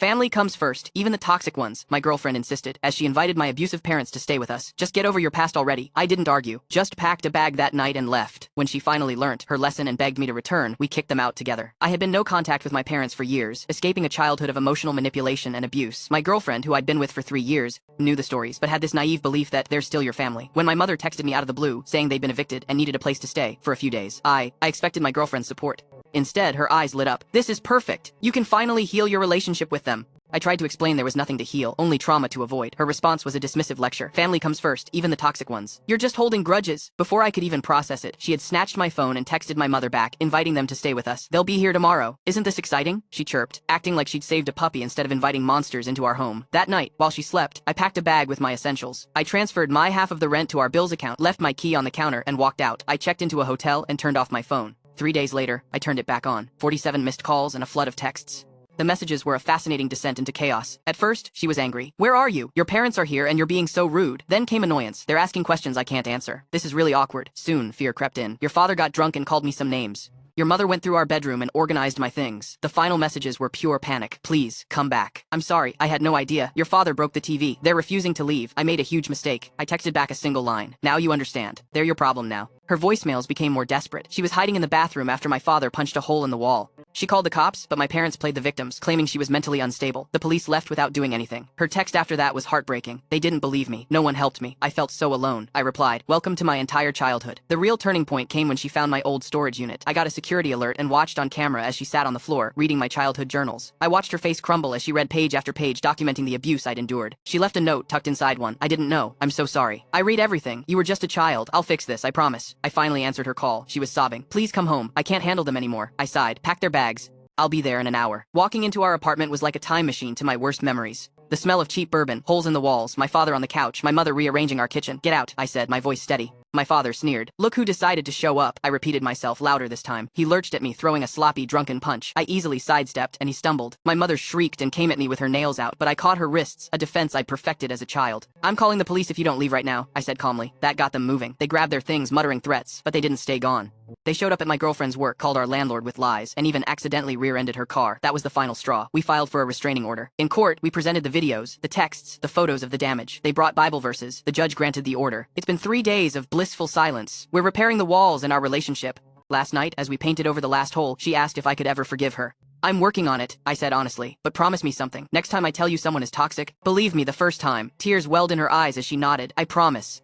Family comes first, even the toxic ones, my girlfriend insisted, as she invited my abusive parents to stay with us. Just get over your past already. I didn't argue, just packed a bag that night and left. When she finally learnt her lesson and begged me to return, we kicked them out together. I had been no contact with my parents for years, escaping a childhood of emotional manipulation and abuse. My girlfriend, who I'd been with for 3 years, knew the stories, but had this naive belief that they're still your family. When my mother texted me out of the blue, saying they'd been evicted and needed a place to stay for a few days, I expected my girlfriend's support. Instead, her eyes lit up. This is perfect. You can finally heal your relationship with them. I tried to explain there was nothing to heal, only trauma to avoid. Her response was a dismissive lecture. Family comes first, even the toxic ones. You're just holding grudges. Before I could even process it, she had snatched my phone and texted my mother back, inviting them to stay with us. They'll be here tomorrow. Isn't this exciting? She chirped, acting like she'd saved a puppy instead of inviting monsters into our home. That night, while she slept, I packed a bag with my essentials. I transferred my half of the rent to our bills account, left my key on the counter, and walked out. I checked into a hotel and turned off my phone. 3 days later, I turned it back on. 47 missed calls and a flood of texts. The messages were a fascinating descent into chaos. At first, she was angry. Where are you? Your parents are here and you're being so rude. Then came annoyance. They're asking questions I can't answer. This is really awkward. Soon, fear crept in. Your father got drunk and called me some names. Your mother went through our bedroom and organized my things. The final messages were pure panic. Please, come back. I'm sorry, I had no idea. Your father broke the TV. They're refusing to leave. I made a huge mistake. I texted back a single line. Now you understand. They're your problem now. Her voicemails became more desperate. She was hiding in the bathroom after my father punched a hole in the wall. She called the cops, but my parents played the victims, claiming she was mentally unstable. The police left without doing anything. Her text after that was heartbreaking. They didn't believe me. No one helped me. I felt so alone. I replied, welcome to my entire childhood. The real turning point came when she found my old storage unit. I got a security alert and watched on camera as she sat on the floor, reading my childhood journals. I watched her face crumble as she read page after page documenting the abuse I'd endured. She left a note tucked inside one. I didn't know. I'm so sorry. I read everything. You were just a child. I'll fix this, I promise. I finally answered her call. She was sobbing. Please come home. I can't handle them anymore. I sighed. Pack their bags. I'll be there in an hour. Walking into our apartment was like a time machine to my worst memories. The smell of cheap bourbon, holes in the walls, my father on the couch, my mother rearranging our kitchen. Get out, I said, my voice steady. My father sneered. Look who decided to show up, I repeated myself louder this time. He lurched at me, throwing a sloppy, drunken punch. I easily sidestepped, and he stumbled. My mother shrieked and came at me with her nails out, but I caught her wrists, a defense I'd perfected as a child. I'm calling the police if you don't leave right now, I said calmly. That got them moving. They grabbed their things, muttering threats, but they didn't stay gone. They showed up at my girlfriend's work, called our landlord with lies, and even accidentally rear-ended her car. That was the final straw. We filed for a restraining order. In court, we presented the videos, the texts, the photos of the damage. They brought Bible verses. The judge granted the order. It's been 3 days of blissful silence. We're repairing the walls in our relationship. Last night, as we painted over the last hole, she asked if I could ever forgive her. I'm working on it, I said honestly, but promise me something. Next time I tell you someone is toxic, believe me the first time. Tears welled in her eyes as she nodded. I promise.